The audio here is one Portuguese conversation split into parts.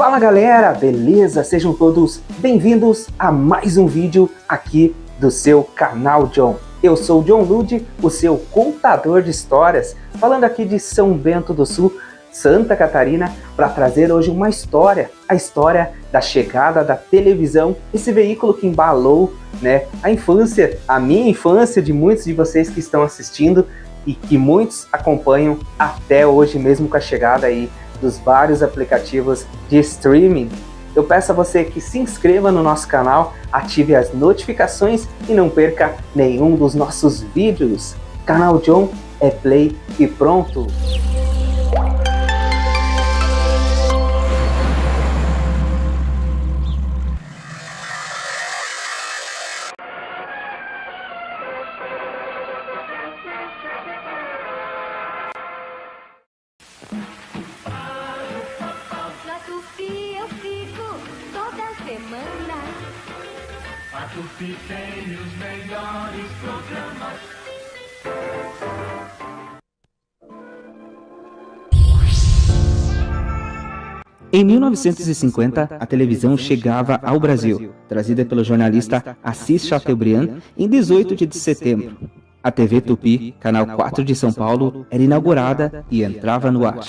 Fala galera, beleza? Sejam todos bem-vindos a mais um vídeo aqui do seu canal John. Eu sou o John Lude, o seu contador de histórias, falando aqui de São Bento do Sul, Santa Catarina, para trazer hoje uma história, a história da chegada da televisão, esse veículo que embalou, né, a infância, a minha infância, de muitos de vocês que estão assistindo e que muitos acompanham até hoje mesmo com a chegada aí dos vários aplicativos de streaming. Eu peço a você que se inscreva no nosso canal, ative as notificações e não perca nenhum dos nossos vídeos. Canal John é play e pronto! A Tupi tem os melhores programas. Em 1950, a televisão chegava ao Brasil, trazida pelo jornalista Assis Chateaubriand em 18 de setembro. A TV Tupi, canal 4 de São Paulo, era inaugurada e entrava no ar.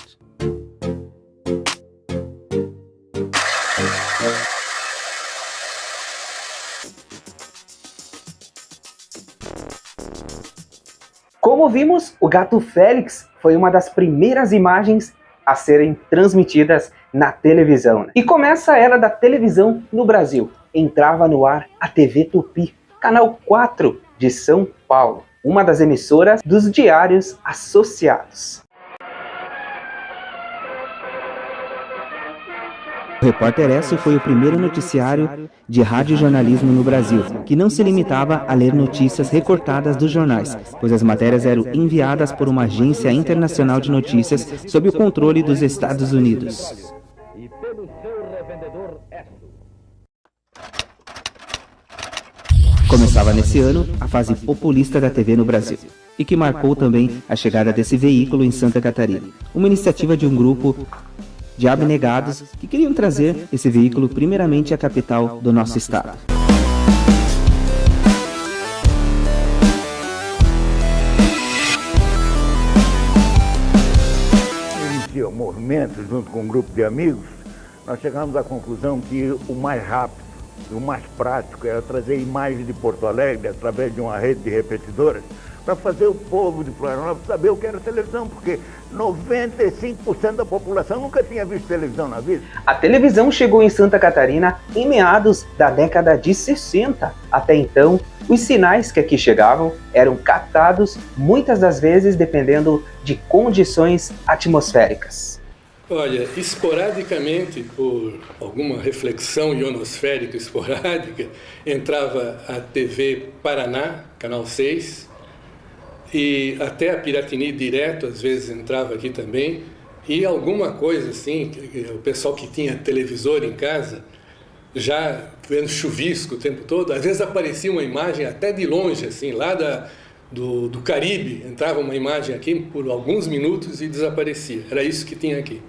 Como vimos, o gato Félix foi uma das primeiras imagens a serem transmitidas na televisão. E começa a era da televisão no Brasil. Entrava no ar a TV Tupi, canal 4 de São Paulo, uma das emissoras dos diários associados. O Repórter Esso foi o primeiro noticiário de radiojornalismo no Brasil, que não se limitava a ler notícias recortadas dos jornais, pois as matérias eram enviadas por uma agência internacional de notícias sob o controle dos Estados Unidos. E pelo seu revendedor Esso. Começava nesse ano a fase populista da TV no Brasil, e que marcou também a chegada desse veículo em Santa Catarina, uma iniciativa de um grupo de abnegados que queriam trazer esse veículo primeiramente à capital do nosso estado. Iniciou o movimento junto com um grupo de amigos. Nós chegamos à conclusão que o mais rápido, o mais prático era trazer imagens de Porto Alegre através de uma rede de repetidoras para fazer o povo de Florianópolis saber o que era televisão, porque 95% da população nunca tinha visto televisão na vida. A televisão chegou em Santa Catarina em meados da década de 60. Até então, os sinais que aqui chegavam eram captados muitas das vezes dependendo de condições atmosféricas. Olha, esporadicamente, por alguma reflexão ionosférica esporádica, entrava a TV Paraná, canal 6, e até a Piratini direto, às vezes entrava aqui também, e alguma coisa assim, o pessoal que tinha televisor em casa, já vendo chuvisco o tempo todo, às vezes aparecia uma imagem até de longe, assim, lá do Caribe, entrava uma imagem aqui por alguns minutos e desaparecia. Era isso que tinha aqui.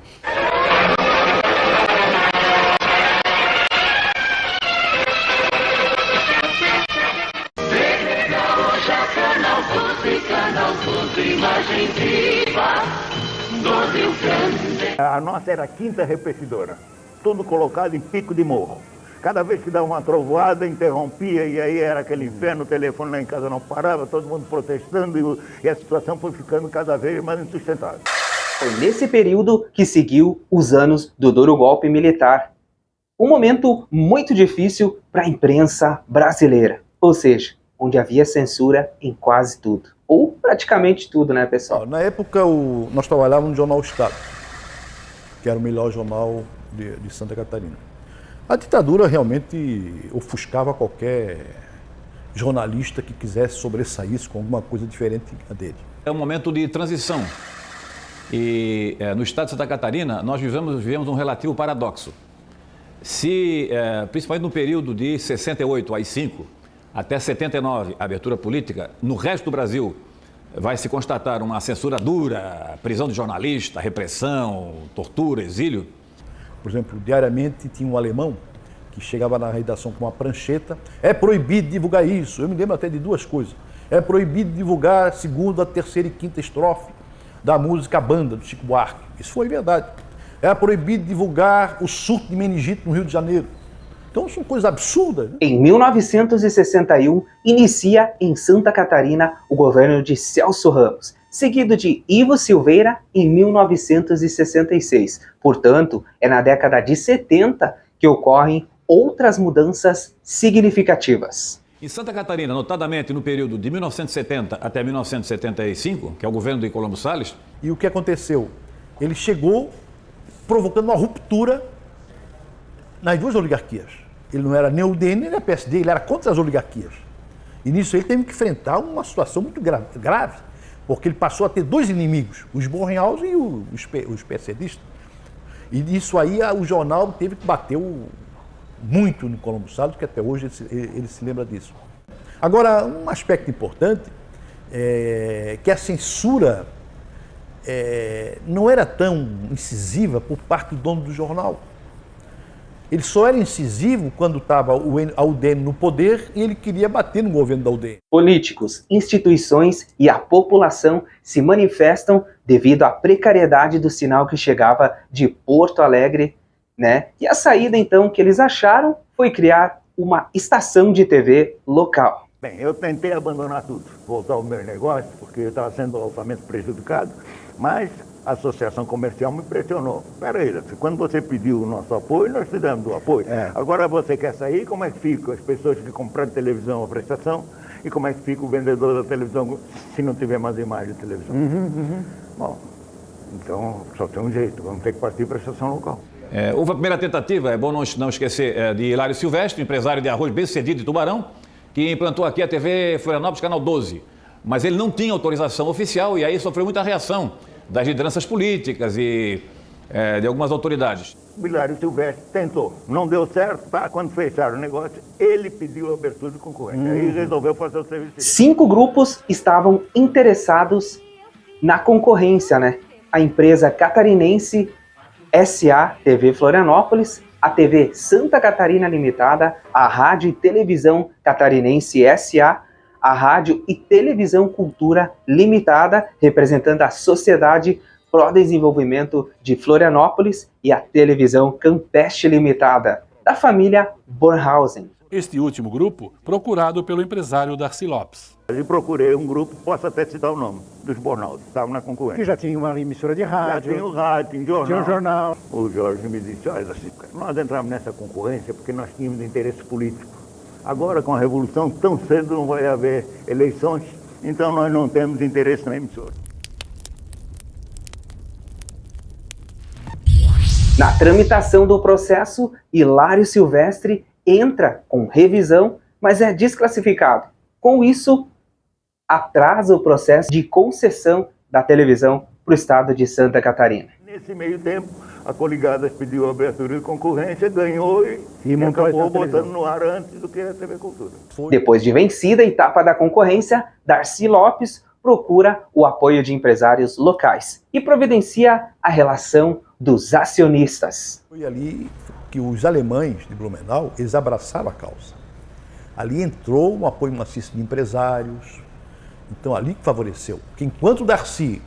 A nossa era a quinta repetidora, tudo colocado em pico de morro. Cada vez que dava uma trovoada, interrompia e aí era aquele inferno, o telefone lá em casa não parava, todo mundo protestando e a situação foi ficando cada vez mais insustentável. Foi nesse período que seguiu os anos do duro golpe militar. Um momento muito difícil para a imprensa brasileira, ou seja, onde havia censura em quase tudo. Ou praticamente tudo, né, pessoal? Na época, nós trabalhávamos no Jornal Estado, que era o melhor jornal de Santa Catarina. A ditadura realmente ofuscava qualquer jornalista que quisesse sobressair com alguma coisa diferente dele. É um momento de transição. E no estado de Santa Catarina, nós vivemos um relativo paradoxo. Principalmente no período de 68 às 5 até 79, a abertura política, no resto do Brasil vai se constatar uma censura dura, prisão de jornalista, repressão, tortura, exílio. Por exemplo, diariamente tinha um alemão que chegava na redação com uma prancheta. É proibido divulgar isso. Eu me lembro até de duas coisas. É proibido divulgar a segunda, a terceira e quinta estrofe da música Banda, do Chico Buarque. Isso foi verdade. É proibido divulgar o surto de meningite no Rio de Janeiro. Então são coisas absurdas, né? Em 1961, inicia em Santa Catarina o governo de Celso Ramos, seguido de Ivo Silveira em 1966. Portanto, é na década de 70 que ocorrem outras mudanças significativas. Em Santa Catarina, notadamente no período de 1970 até 1975, que é o governo de Colombo Salles. E o que aconteceu? Ele chegou provocando uma ruptura nas duas oligarquias. Ele não era nem o UDN nem o PSD, ele era contra as oligarquias. E nisso ele teve que enfrentar uma situação muito grave, porque ele passou a ter dois inimigos, os Bornhausen e os PSDistas. E nisso aí o jornal teve que bater muito no Colombo Salles, que até hoje ele se lembra disso. Agora, um aspecto importante é que a censura não era tão incisiva por parte do dono do jornal. Ele só era incisivo quando estava a UDN no poder e ele queria bater no governo da UDN. Políticos, instituições e a população se manifestam devido à precariedade do sinal que chegava de Porto Alegre, né? E a saída, então, que eles acharam foi criar uma estação de TV local. Bem, eu tentei abandonar tudo, voltar ao meu negócio, porque eu estava sendo altamente prejudicado, mas a associação comercial me pressionou. Espera aí, quando você pediu o nosso apoio, nós te damos o apoio. Agora você quer sair, como é que fica as pessoas que compraram televisão à prestação e como é que fica o vendedor da televisão se não tiver mais imagem de televisão? Bom, então só tem um jeito, vamos ter que partir para a estação local. Houve a primeira tentativa, é bom não esquecer, de Hilário Silvestre, empresário de arroz bem-sucedido de Tubarão, que implantou aqui a TV Florianópolis, canal 12. Mas ele não tinha autorização oficial e aí sofreu muita reação das lideranças políticas e de algumas autoridades. O Hilário Silvestre tentou, não deu certo, tá? Quando fecharam o negócio, ele pediu a abertura de concorrência, aí resolveu fazer o serviço. 5 grupos estavam interessados na concorrência, né? A empresa catarinense SA TV Florianópolis, a TV Santa Catarina Limitada, a Rádio e Televisão Catarinense SA, a Rádio e Televisão Cultura Limitada, representando a Sociedade Pro Desenvolvimento de Florianópolis, e a Televisão Campestre Limitada, da família Bornhausen. Este último grupo, procurado pelo empresário Darcy Lopes. Eu procurei um grupo, posso até citar o nome, dos Bornhausen, estavam na concorrência. Que já tinha uma emissora de rádio. Já tinha o rádio, tinha jornal. Tinha um jornal. O Jorge me disse, olha assim, nós entramos nessa concorrência porque nós tínhamos interesse político. Agora, com a Revolução, tão cedo não vai haver eleições, então nós não temos interesse na emissora. Na tramitação do processo, Hilário Silvestre entra com revisão, mas é desclassificado. Com isso, atrasa o processo de concessão da televisão para o estado de Santa Catarina. Nesse meio tempo, a Coligadas pediu a abertura de concorrência, ganhou e acabou botando no ar antes do que a TV Cultura. Depois de vencida a etapa da concorrência, Darcy Lopes procura o apoio de empresários locais e providencia a relação dos acionistas. Foi ali que os alemães de Blumenau, eles abraçaram a causa. Ali entrou um apoio maciço de empresários, então ali que favoreceu. Porque enquanto o Darcy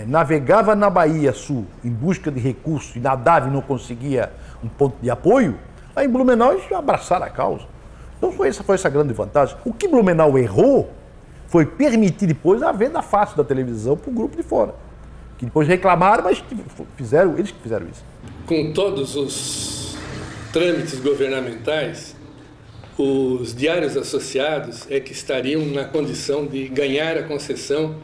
navegava na Bahia Sul em busca de recursos e nadava e não conseguia um ponto de apoio, aí em Blumenau eles abraçaram a causa. Então foi essa grande vantagem. O que Blumenau errou foi permitir depois a venda fácil da televisão para o grupo de fora. Que depois reclamaram, mas eles que fizeram isso. Com todos os trâmites governamentais, os diários associados é que estariam na condição de ganhar a concessão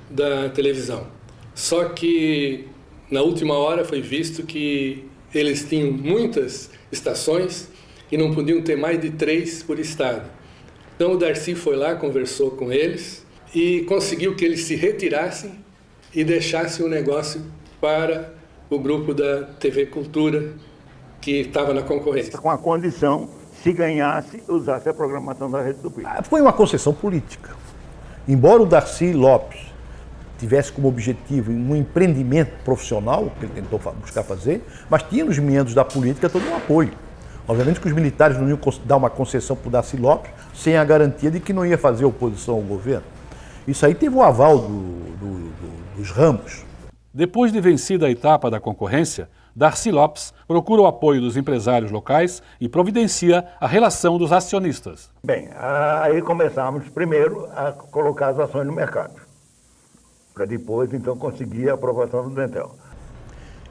da televisão. Só que na última hora foi visto que eles tinham muitas estações e não podiam ter mais de 3 por estado. Então o Darcy foi lá, conversou com eles e conseguiu que eles se retirassem e deixassem o negócio para o grupo da TV Cultura, que estava na concorrência. Com a condição, se ganhasse, usasse a programação da Rede Tupi. Foi uma concessão política. Embora o Darcy Lopes tivesse como objetivo um empreendimento profissional, que ele tentou buscar fazer, mas tinha nos meandros da política todo um apoio. Obviamente que os militares não iam dar uma concessão para o Darcy Lopes sem a garantia de que não ia fazer oposição ao governo. Isso aí teve o aval dos ramos. Depois de vencida a etapa da concorrência, Darcy Lopes procura o apoio dos empresários locais e providencia a relação dos acionistas. Bem, aí começamos primeiro a colocar as ações no mercado, para depois, então, conseguir a aprovação do Dentel.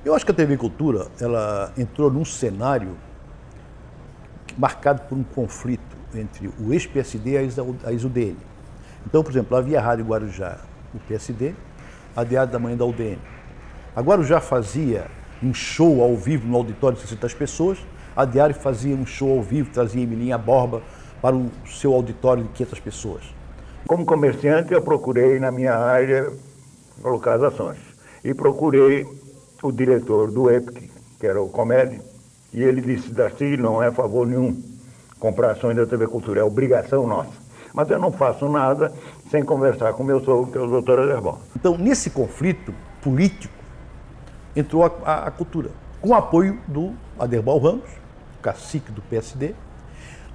Eu acho que a TV Cultura, ela entrou num cenário marcado por um conflito entre o ex-PSD e a ex-UDN. Então, por exemplo, havia a Rádio Guarujá, o PSD, a Diário da Manhã da UDN. A Guarujá fazia um show ao vivo no auditório de 600 pessoas, a Diário fazia um show ao vivo, trazia Emilinha Borba para o seu auditório de 500 pessoas. Como comerciante, eu procurei na minha área colocar as ações. E procurei o diretor do EPIC, que era o Comédia, e ele disse: Darcy, não é favor nenhum comprar ações da TV Cultura, é obrigação nossa. Mas eu não faço nada sem conversar com o meu sogro, que é o doutor Aderbal. Então, nesse conflito político, entrou a cultura, com o apoio do Aderbal Ramos, cacique do PSD,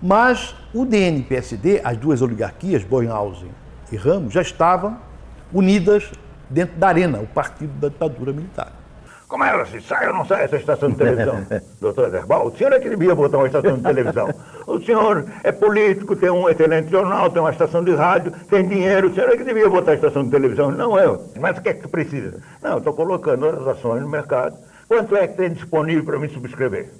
mas o DN e PSD, as duas oligarquias, Bornhausen e Ramos, já estavam unidas dentro da Arena, o partido da ditadura militar. Como ela se sai ou não sai essa estação de televisão? Doutor Aderbal, o senhor é que devia botar uma estação de televisão. O senhor é político, tem um excelente jornal, tem uma estação de rádio, tem dinheiro, o senhor é que devia botar a estação de televisão. Não eu. Mas o que é que precisa? Não, eu estou colocando as ações no mercado. Quanto é que tem disponível para me subscrever?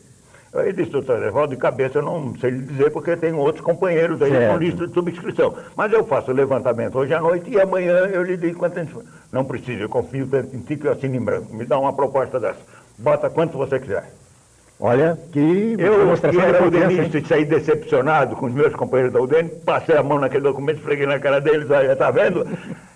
Aí disse: doutor Aderbal, de cabeça eu não sei lhe dizer, porque tem outros companheiros aí com lista de subscrição. Mas eu faço o levantamento hoje à noite e amanhã eu lhe digo quanto tem. Não precisa, eu confio tanto em ti que eu assino em branco. Me dá uma proposta dessa. Bota quanto você quiser. Olha, que eu que era udenista e saí decepcionado com os meus companheiros da UDN, passei a mão naquele documento, esfreguei na cara deles, olha, tá vendo?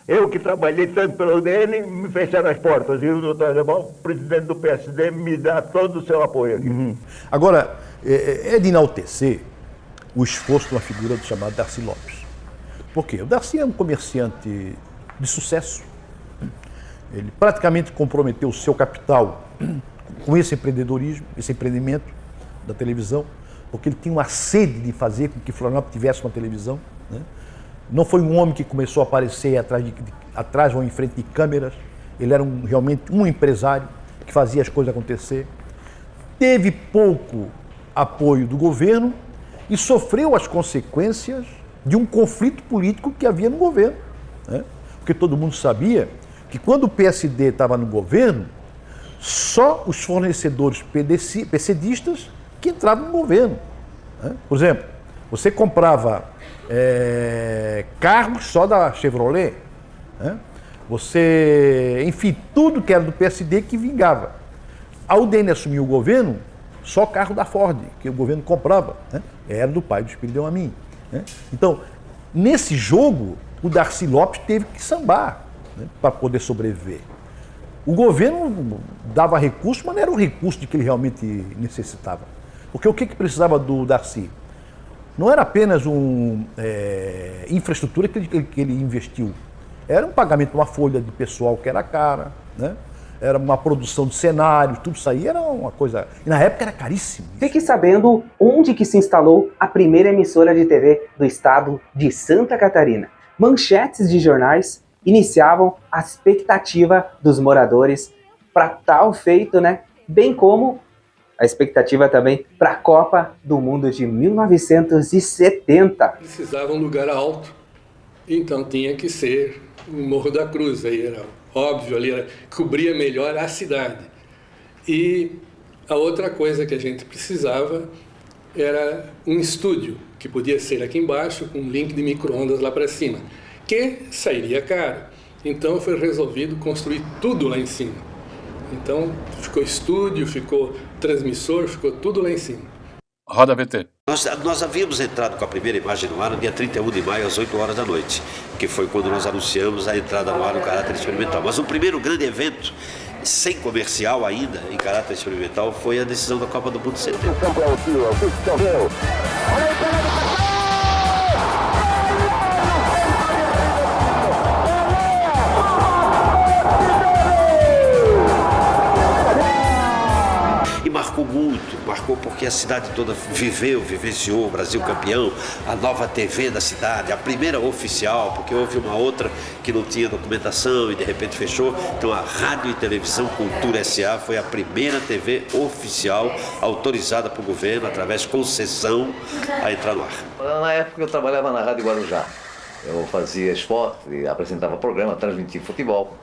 Eu que trabalhei tanto pela UDN, me fecharam as portas. E o doutor Aderbal, presidente do PSD, me dá todo o seu apoio aqui. Agora, é de enaltecer o esforço de uma figura chamada Darcy Lopes. Por quê? O Darcy é um comerciante de sucesso. Ele praticamente comprometeu o seu capital com esse empreendedorismo, esse empreendimento da televisão, porque ele tinha uma sede de fazer com que Florianópolis tivesse uma televisão, né? Não foi um homem que começou a aparecer atrás ou em frente de câmeras, ele era realmente um empresário que fazia as coisas acontecer. Teve pouco apoio do governo e sofreu as consequências de um conflito político que havia no governo, né? Porque todo mundo sabia que quando o PSD estava no governo, só os fornecedores PCDistas que entravam no governo, né? Por exemplo, você comprava carros só da Chevrolet, né? Você, enfim, tudo que era do PSD que vingava. A UDN assumiu o governo, só carro da Ford, que o governo comprava, né? Era do pai do Espírito a mim, né? Então, nesse jogo, o Darcy Lopes teve que sambar, né, para poder sobreviver. O governo dava recursos, mas não era o recurso de que ele realmente necessitava. Porque o que precisava do Darcy? Não era apenas uma infraestrutura que ele investiu. Era um pagamento de uma folha de pessoal que era cara, né? Era uma produção de cenários, tudo isso aí era uma coisa... E na época era caríssimo. Fique sabendo onde que se instalou a primeira emissora de TV do estado de Santa Catarina. Manchetes de jornais iniciavam a expectativa dos moradores para tal feito, né? Bem como a expectativa também para a Copa do Mundo de 1970. Precisava um lugar alto, então tinha que ser o Morro da Cruz, aí era óbvio, ali cobria melhor a cidade. E a outra coisa que a gente precisava era um estúdio, que podia ser aqui embaixo, com um link de micro-ondas lá para cima, que sairia caro. Então foi resolvido construir tudo lá em cima. Então ficou estúdio, ficou transmissor, ficou tudo lá em cima. Roda VT. Nós havíamos entrado com a primeira imagem no ar no dia 31 de maio, às 8 horas da noite, que foi quando nós anunciamos a entrada no ar no caráter experimental. Mas o primeiro grande evento, sem comercial ainda, em caráter experimental, foi a decisão da Copa do Mundo 70. que a cidade toda vivenciou, o Brasil campeão, a nova TV da cidade, a primeira oficial, porque houve uma outra que não tinha documentação e de repente fechou. Então a Rádio e Televisão Cultura S.A. foi a primeira TV oficial autorizada pelo governo, através de concessão, a entrar no ar. Na época eu trabalhava na Rádio Guarujá. Eu fazia esporte, apresentava programa, transmitia futebol.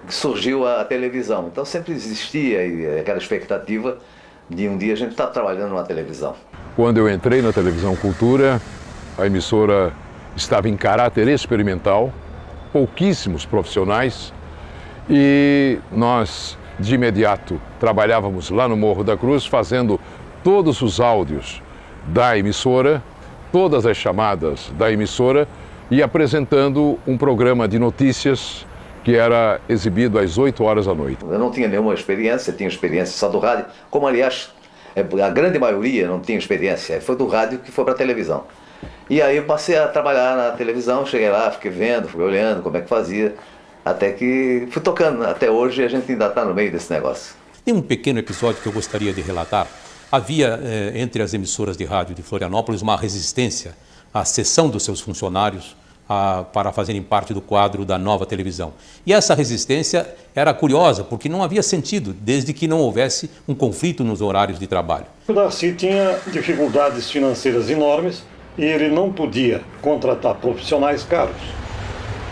Surgiu a televisão, então sempre existia aquela expectativa de um dia a gente estar trabalhando na televisão. Quando eu entrei na Televisão Cultura, a emissora estava em caráter experimental, pouquíssimos profissionais, e nós de imediato trabalhávamos lá no Morro da Cruz, fazendo todos os áudios da emissora, todas as chamadas da emissora e apresentando um programa de notícias que era exibido às 8 horas da noite. Eu não tinha nenhuma experiência, tinha experiência só do rádio, como aliás a grande maioria não tinha experiência, foi do rádio que foi para a televisão. E aí eu passei a trabalhar na televisão, cheguei lá, fiquei vendo, fui olhando como é que fazia, até que fui tocando. Até hoje a gente ainda está no meio desse negócio. Tem um pequeno episódio que eu gostaria de relatar. Havia entre as emissoras de rádio de Florianópolis uma resistência à cessão dos seus funcionários para fazerem parte do quadro da nova televisão. E essa resistência era curiosa, porque não havia sentido, desde que não houvesse um conflito nos horários de trabalho. O Darcy tinha dificuldades financeiras enormes e ele não podia contratar profissionais caros.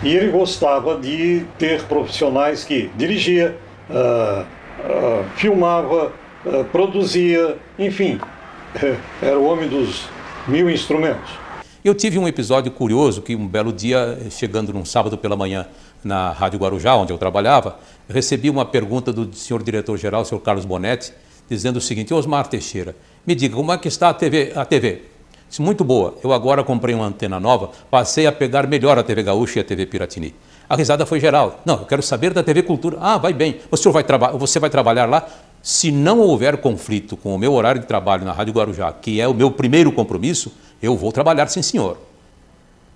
E ele gostava de ter profissionais que dirigia, filmava, produzia, enfim, era o homem dos 1000 instrumentos. Eu tive um episódio curioso que um belo dia, chegando num sábado pela manhã na Rádio Guarujá, onde eu trabalhava, recebi uma pergunta do senhor diretor-geral, o senhor Carlos Bonetti, dizendo o seguinte: Osmar Teixeira, me diga, como é que está a TV? Disse, muito boa, eu agora comprei uma antena nova, passei a pegar melhor a TV Gaúcha e a TV Piratini. A risada foi geral. Não, eu quero saber da TV Cultura. Ah, vai bem, você vai trabalhar lá? Se não houver conflito com o meu horário de trabalho na Rádio Guarujá, que é o meu primeiro compromisso, eu vou trabalhar, sim senhor.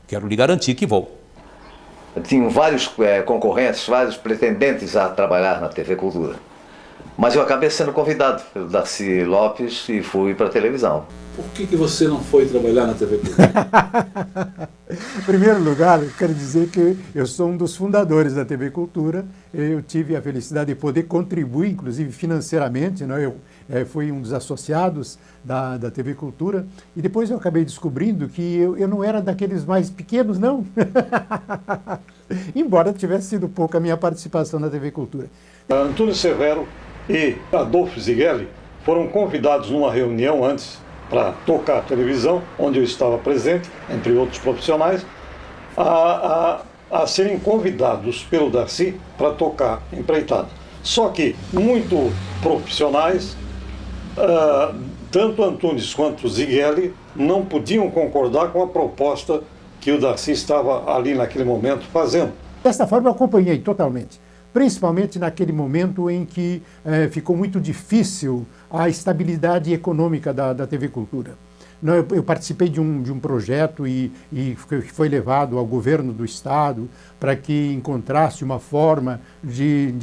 Quero lhe garantir que vou. Tinham vários concorrentes, vários pretendentes a trabalhar na TV Cultura. Mas eu acabei sendo convidado pelo Darcy Lopes e fui para a televisão. Por que você não foi trabalhar na TV Cultura? Em primeiro lugar, eu quero dizer que eu sou um dos fundadores da TV Cultura. Eu tive a felicidade de poder contribuir, inclusive financeiramente, né? Eu fui um dos associados da TV Cultura. E depois eu acabei descobrindo que eu não era daqueles mais pequenos, não. Embora tivesse sido pouca a minha participação na TV Cultura. Antônio Severo e Adolfo Zighelli foram convidados numa reunião antes para tocar a televisão, onde eu estava presente, entre outros profissionais, a serem convidados pelo Darcy para tocar empreitada. Só que muito profissionais, tanto Antunes quanto Zighelli, não podiam concordar com a proposta que o Darcy estava ali naquele momento fazendo. Desta forma eu acompanhei totalmente. Principalmente naquele momento em que ficou muito difícil a estabilidade econômica da TV Cultura. Eu participei de um projeto e foi levado ao governo do Estado para que encontrasse uma forma de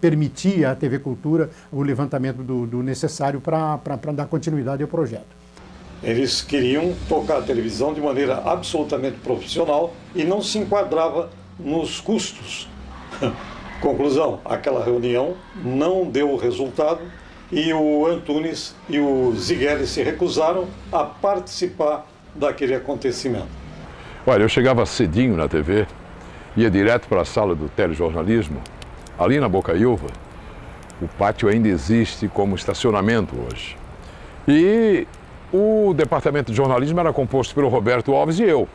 permitir à TV Cultura o levantamento do necessário para dar continuidade ao projeto. Eles queriam tocar a televisão de maneira absolutamente profissional e não se enquadrava nos custos. Conclusão, aquela reunião não deu resultado e o Antunes e o Zighelli se recusaram a participar daquele acontecimento. Olha, eu chegava cedinho na TV, ia direto para a sala do telejornalismo, ali na Bocaiúva. O pátio ainda existe como estacionamento hoje. E o departamento de jornalismo era composto pelo Roberto Alves e eu,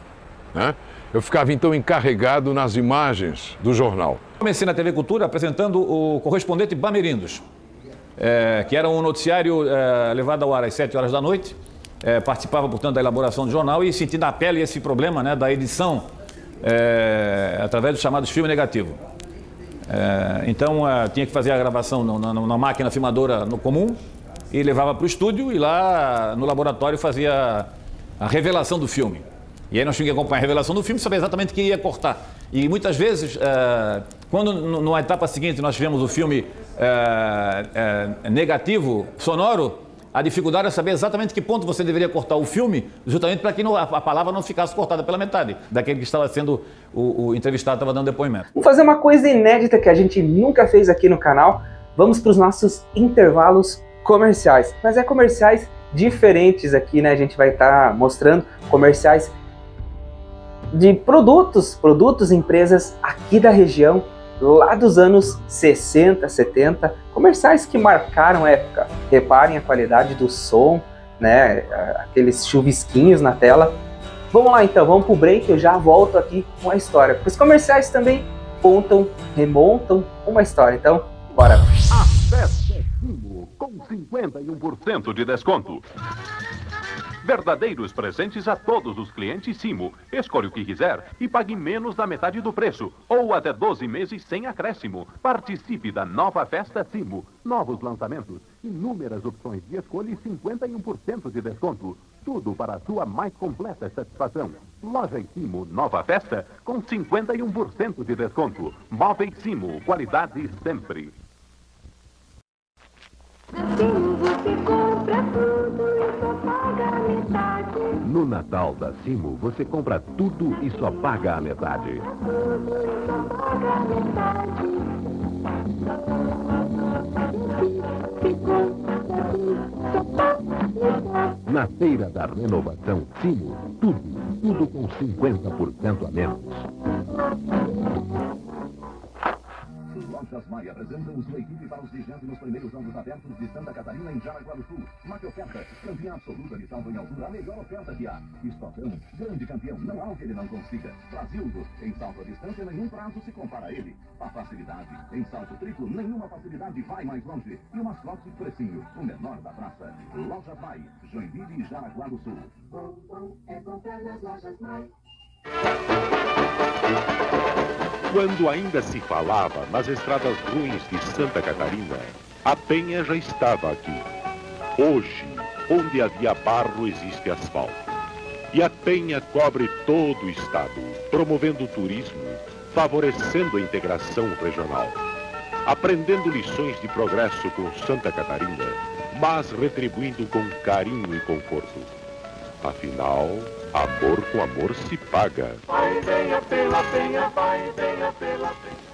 né? Eu ficava então encarregado nas imagens do jornal. Comecei na TV Cultura apresentando o correspondente Bamerindos, que era um noticiário levado ao ar às 7 horas da noite. Participava, portanto, da elaboração do jornal e senti na pele esse problema, né, da edição através dos chamados filme negativo. Então, tinha que fazer a gravação na máquina filmadora no comum e levava para o estúdio e lá no laboratório fazia a revelação do filme. E aí nós tínhamos que acompanhar a revelação do filme e saber exatamente o que ia cortar. E muitas vezes, quando numa etapa seguinte nós tivemos o filme negativo, sonoro, A dificuldade é saber exatamente que ponto você deveria cortar o filme, justamente para que a palavra não ficasse cortada pela metade, daquele que estava sendo o entrevistado, estava dando depoimento. Vamos fazer uma coisa inédita que a gente nunca fez aqui no canal. Vamos para os nossos intervalos comerciais. Mas é comerciais diferentes aqui, né? A gente vai estar mostrando comerciais de produtos, empresas aqui da região, lá dos anos 60, 70, comerciais que marcaram a época. Reparem a qualidade do som, né? Aqueles chuvisquinhos na tela. Vamos lá então, vamos pro break, eu já volto aqui com a história. Os comerciais também remontam uma história, então bora. Acesse Simo com 51% de desconto. Verdadeiros presentes a todos os clientes Simo. Escolha o que quiser e pague menos da metade do preço, ou até 12 meses sem acréscimo. Participe da nova festa Simo. Novos lançamentos, inúmeras opções de escolha e 51% de desconto. Tudo para a sua mais completa satisfação. Loja Simo Nova Festa com 51% de desconto. Móveis Simo, qualidade sempre. Você compra tudo e só paga a metade. No Natal da Simo, você compra tudo e só paga a metade. Tudo e só paga a metade. Se compra tudo, só paga metade. Na feira da renovação Simo, tudo com 50% a menos. Lojas Maia apresentam sua equipe para os 21º Jogos Abertos de Santa Catarina em Jaraguá do Sul. Mate oferta, campeã absoluta de salto em altura, a melhor oferta que há. Estocão, grande campeão, não há o que ele não consiga. Brasildo, em salto à distância, nenhum prazo se compara a ele. A facilidade, em salto triplo, nenhuma facilidade vai mais longe. E o mascote precinho, o menor da praça. Loja Mai, Joinville e Jaraguá do Sul. É comprar nas lojas Mai. Quando ainda se falava nas estradas ruins de Santa Catarina, a Penha já estava aqui. Hoje, onde havia barro, existe asfalto. E a Penha cobre todo o estado, promovendo o turismo, favorecendo a integração regional. Aprendendo lições de progresso com Santa Catarina, mas retribuindo com carinho e conforto. Afinal, amor com amor se paga. Vai, venha pela Penha, vai, venha pela Penha.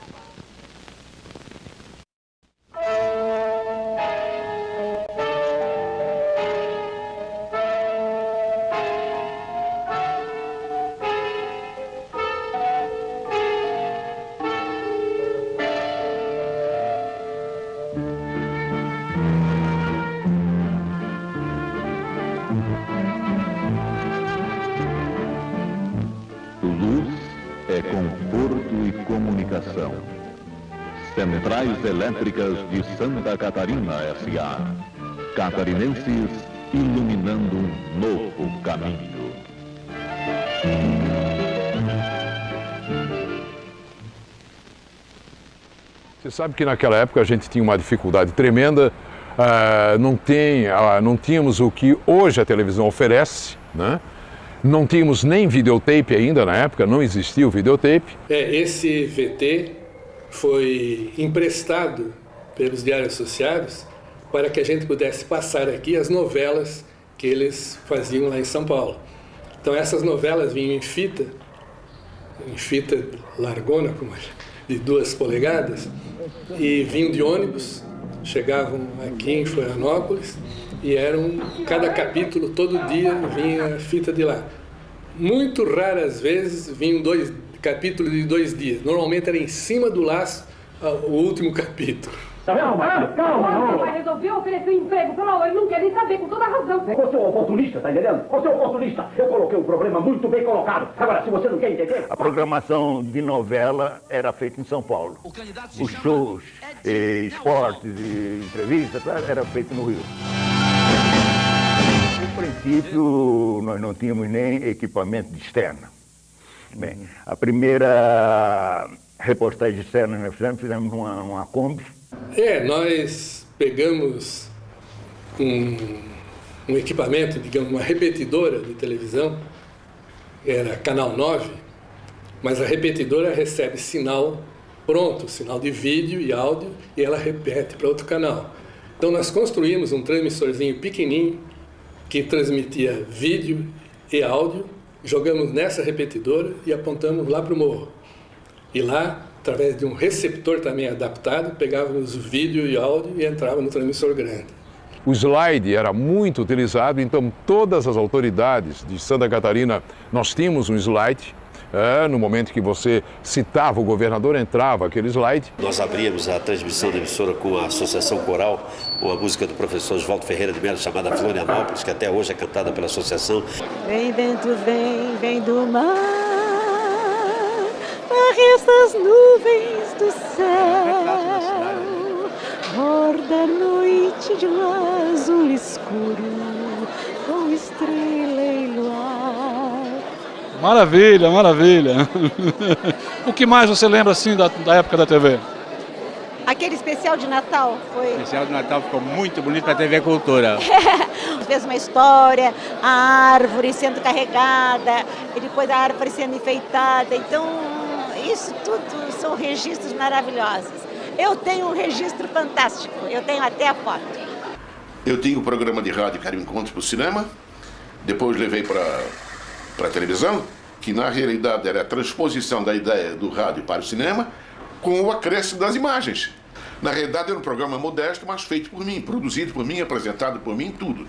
É conforto e comunicação. Centrais Elétricas de Santa Catarina S.A. Catarinenses iluminando um novo caminho. Você sabe que naquela época a gente tinha uma dificuldade tremenda, não tínhamos o que hoje a televisão oferece, né? Não tínhamos nem videotape ainda na época, não existia o videotape. Esse VT foi emprestado pelos Diários Associados para que a gente pudesse passar aqui as novelas que eles faziam lá em São Paulo. Então essas novelas vinham em fita largona, de 2 polegadas, e vinham de ônibus, chegavam aqui em Florianópolis, e cada capítulo, todo dia, vinha fita de lá. Muito raras vezes vinham capítulos de 2 dias. Normalmente era em cima do laço o último capítulo. Calma, vai resolver oferecer um emprego para lá, ele não quer nem saber, com toda a razão. Você é um oportunista, tá entendendo? Você é um oportunista. Eu coloquei um problema muito bem colocado. Agora, se você não quer entender... A programação de novela era feita em São Paulo. Os shows, esportes e entrevistas, era feito no Rio. No princípio, nós não tínhamos nem equipamento de externa. Bem, a primeira reportagem externa que nós fizemos uma Kombi. Nós pegamos um equipamento, digamos, uma repetidora de televisão, era Canal 9, mas a repetidora recebe sinal pronto, sinal de vídeo e áudio, e ela repete para outro canal. Então nós construímos um transmissorzinho pequenininho que transmitia vídeo e áudio, jogamos nessa repetidora e apontamos lá para o morro. E lá, através de um receptor também adaptado, pegávamos vídeo e áudio e entrava no transmissor grande. O slide era muito utilizado, então todas as autoridades de Santa Catarina, nós tínhamos um slide. No momento que você citava o governador, entrava aquele slide. Nós abríamos a transmissão da emissora com a Associação Coral, uma música do professor Oswaldo Ferreira de Melo chamada Florianópolis, que até hoje é cantada pela associação. Vem vento, vem, vem do mar, varre essas nuvens do céu, borda a noite de um azul escuro, com estrela e luar. Maravilha, maravilha. O que mais você lembra assim da época da TV? Aquele especial de Natal foi... O especial de Natal ficou muito bonito para a TV Cultura. Fez uma história, a árvore sendo carregada, e depois a árvore sendo enfeitada. Então, isso tudo são registros maravilhosos. Eu tenho um registro fantástico, eu tenho até a foto. Eu tinha o programa de rádio que era o Encontros para o Cinema, depois levei para a televisão, que na realidade era a transposição da ideia do rádio para o cinema, com o acréscimo das imagens. Na realidade era um programa modesto, mas feito por mim, produzido por mim, apresentado por mim, tudo.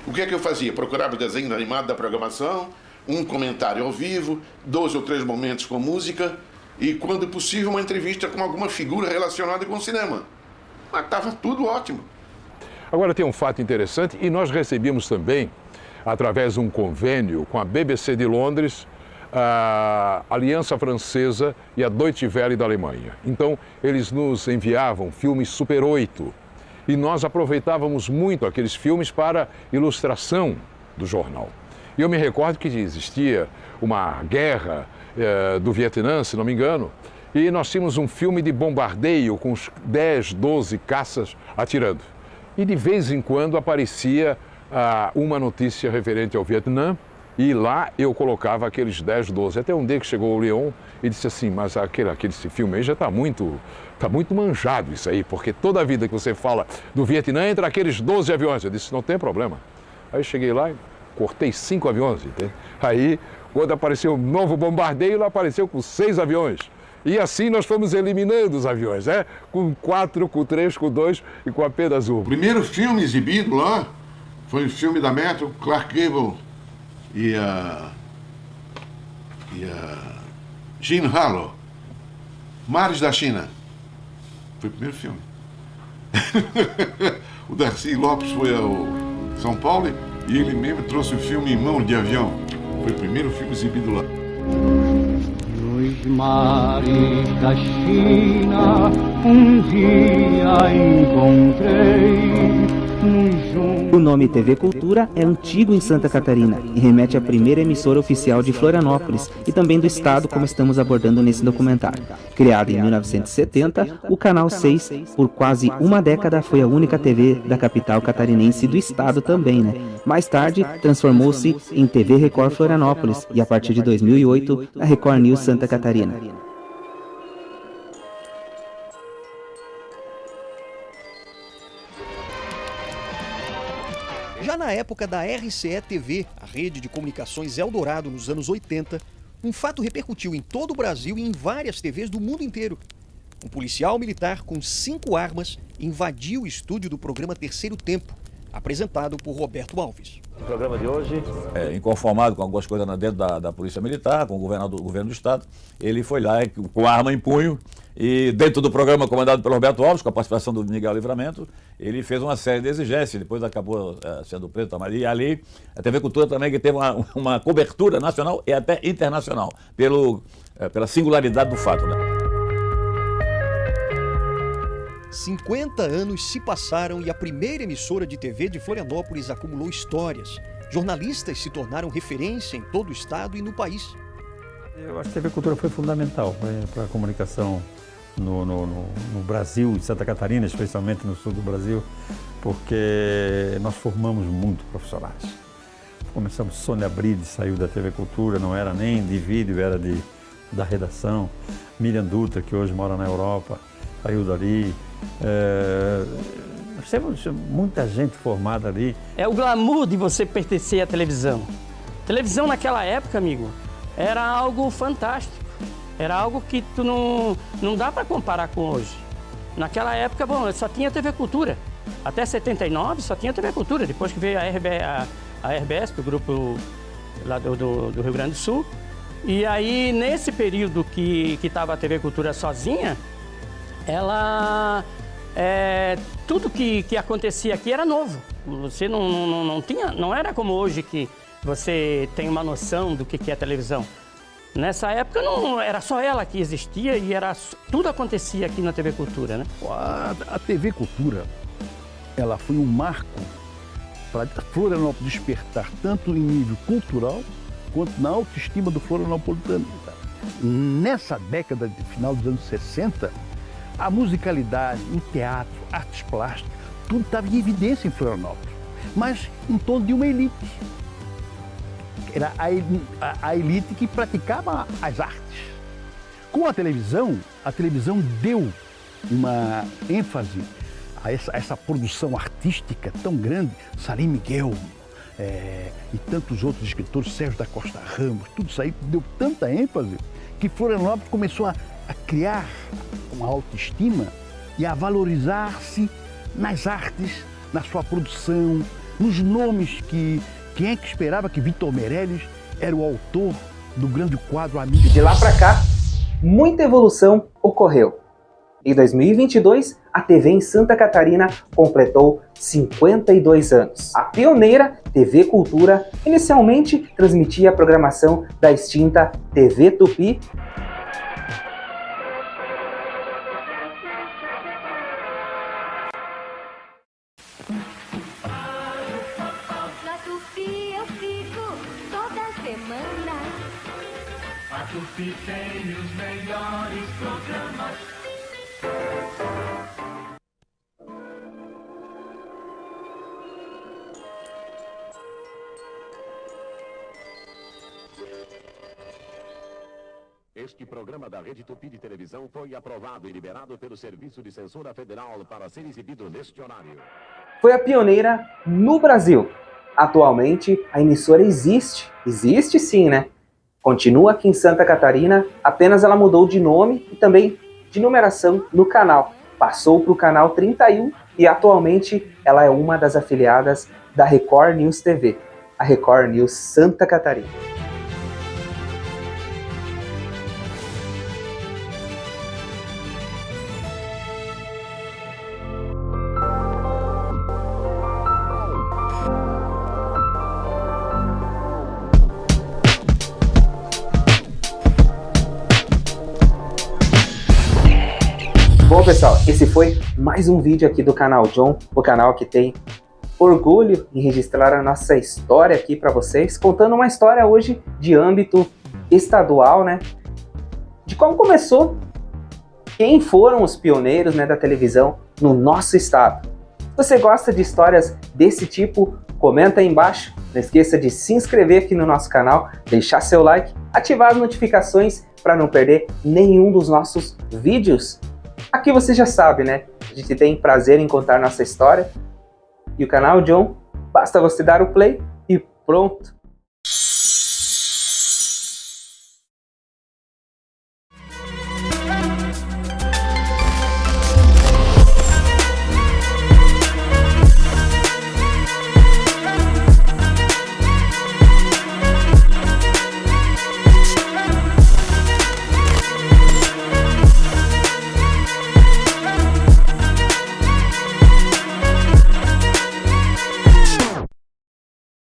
O que é que eu fazia? Procurava o desenho animado da programação, um comentário ao vivo, 2 ou 3 momentos com música e, quando possível, uma entrevista com alguma figura relacionada com o cinema. Mas estava tudo ótimo. Agora tem um fato interessante e nós recebíamos também, através de um convênio com a BBC de Londres, a Aliança Francesa e a Deutsche Welle da Alemanha. Então, eles nos enviavam filmes Super 8 e nós aproveitávamos muito aqueles filmes para ilustração do jornal. E eu me recordo que existia uma guerra do Vietnã, se não me engano, e nós tínhamos um filme de bombardeio com uns 10, 12 caças atirando. E de vez em quando aparecia uma notícia referente ao Vietnã e lá eu colocava aqueles 10, 12. Até um dia que chegou o Leon e disse assim, mas aquele filme aí já está muito manjado isso aí, porque toda a vida que você fala do Vietnã entra aqueles 12 aviões. Eu disse, não tem problema. Aí eu cheguei lá e cortei 5 aviões, entende? Aí, quando apareceu um novo bombardeio, ele apareceu com 6 aviões. E assim nós fomos eliminando os aviões, com 4, com 3, com 2 e com apenas 1. O primeiro filme exibido lá foi um filme da Metro, Clark Gable e a Jean Harlow, Mares da China. Foi o primeiro filme. O Darcy Lopes foi ao São Paulo e ele mesmo trouxe o filme Mão de Avião. Foi o primeiro filme exibido lá. Nos mares da China, um dia encontrei. O nome TV Cultura é antigo em Santa Catarina e remete à primeira emissora oficial de Florianópolis e também do estado, como estamos abordando nesse documentário. Criado em 1970, o Canal 6, por quase uma década, foi a única TV da capital catarinense e do estado também, né? Mais tarde, transformou-se em TV Record Florianópolis e, a partir de 2008, a Record News Santa Catarina. Já na época da RCE-TV, a rede de comunicações Eldorado, nos anos 80, um fato repercutiu em todo o Brasil e em várias TVs do mundo inteiro. Um policial militar com 5 armas invadiu o estúdio do programa Terceiro Tempo, apresentado por Roberto Alves. O programa de hoje, inconformado com algumas coisas dentro da Polícia Militar, com o governo do Estado, ele foi lá com a arma em punho e dentro do programa comandado pelo Roberto Alves, com a participação do Miguel Livramento, ele fez uma série de exigências, depois acabou sendo preso. E ali a TV Cultura também que teve uma cobertura nacional e até internacional, pela singularidade do fato, né? 50 anos se passaram e a primeira emissora de TV de Florianópolis acumulou histórias. Jornalistas se tornaram referência em todo o estado e no país. Eu acho que a TV Cultura foi fundamental para a comunicação no Brasil, em Santa Catarina, especialmente no sul do Brasil, porque nós formamos muito profissionais. Começamos, Sônia Bride saiu da TV Cultura, não era nem de vídeo, era da redação. Miriam Dutra, que hoje mora na Europa, saiu dali. muita gente formada ali. É o glamour de você pertencer à televisão. Televisão naquela época, amigo, era algo fantástico. Era algo que tu não dá para comparar com hoje. Naquela época, bom, só tinha TV Cultura. Até 79 só tinha TV Cultura. Depois que veio a RBS, o grupo lá do Rio Grande do Sul. E aí, nesse período que estava a TV Cultura sozinha, ela... tudo que acontecia aqui era novo. Você não era como hoje que você tem uma noção do que é televisão. Nessa época não era só ela que existia e tudo acontecia aqui na TV Cultura, né? A TV Cultura, ela foi um marco para Florianópolis despertar tanto em nível cultural quanto na autoestima do florianopolitano. Nessa década de final dos anos 60, a musicalidade, o teatro, artes plásticas, tudo estava em evidência em Florianópolis, mas em torno de uma elite. Era a elite que praticava as artes. Com a televisão deu uma ênfase a essa produção artística tão grande. Salim Miguel e tantos outros escritores, Sérgio da Costa Ramos, tudo isso aí deu tanta ênfase que Florianópolis começou a criar uma autoestima e a valorizar-se nas artes, na sua produção, nos nomes que... Quem é que esperava que Vitor Meirelles era o autor do grande quadro Amigo? De lá para cá, muita evolução ocorreu. Em 2022, a TV em Santa Catarina completou 52 anos. A pioneira TV Cultura inicialmente transmitia a programação da extinta TV Tupi. Na Tupi eu fico toda semana. A Tupi tem os melhores programas. Este programa da Rede Tupi de televisão foi aprovado e liberado pelo Serviço de Censura Federal para ser exibido neste horário. Foi a pioneira no Brasil. Atualmente, a emissora existe sim, né? Continua aqui em Santa Catarina, apenas ela mudou de nome e também de numeração no canal. Passou para o canal 31 e atualmente ela é uma das afiliadas da Record News TV, a Record News Santa Catarina. Bom, pessoal, esse foi mais um vídeo aqui do canal John, o canal que tem orgulho em registrar a nossa história aqui para vocês, contando uma história hoje de âmbito estadual, né? De como começou, quem foram os pioneiros, né, da televisão no nosso estado. Se você gosta de histórias desse tipo, comenta aí embaixo. Não esqueça de se inscrever aqui no nosso canal, deixar seu like, ativar as notificações para não perder nenhum dos nossos vídeos. Aqui você já sabe, né? A gente tem prazer em contar nossa história. E o canal John, basta você dar o play e pronto!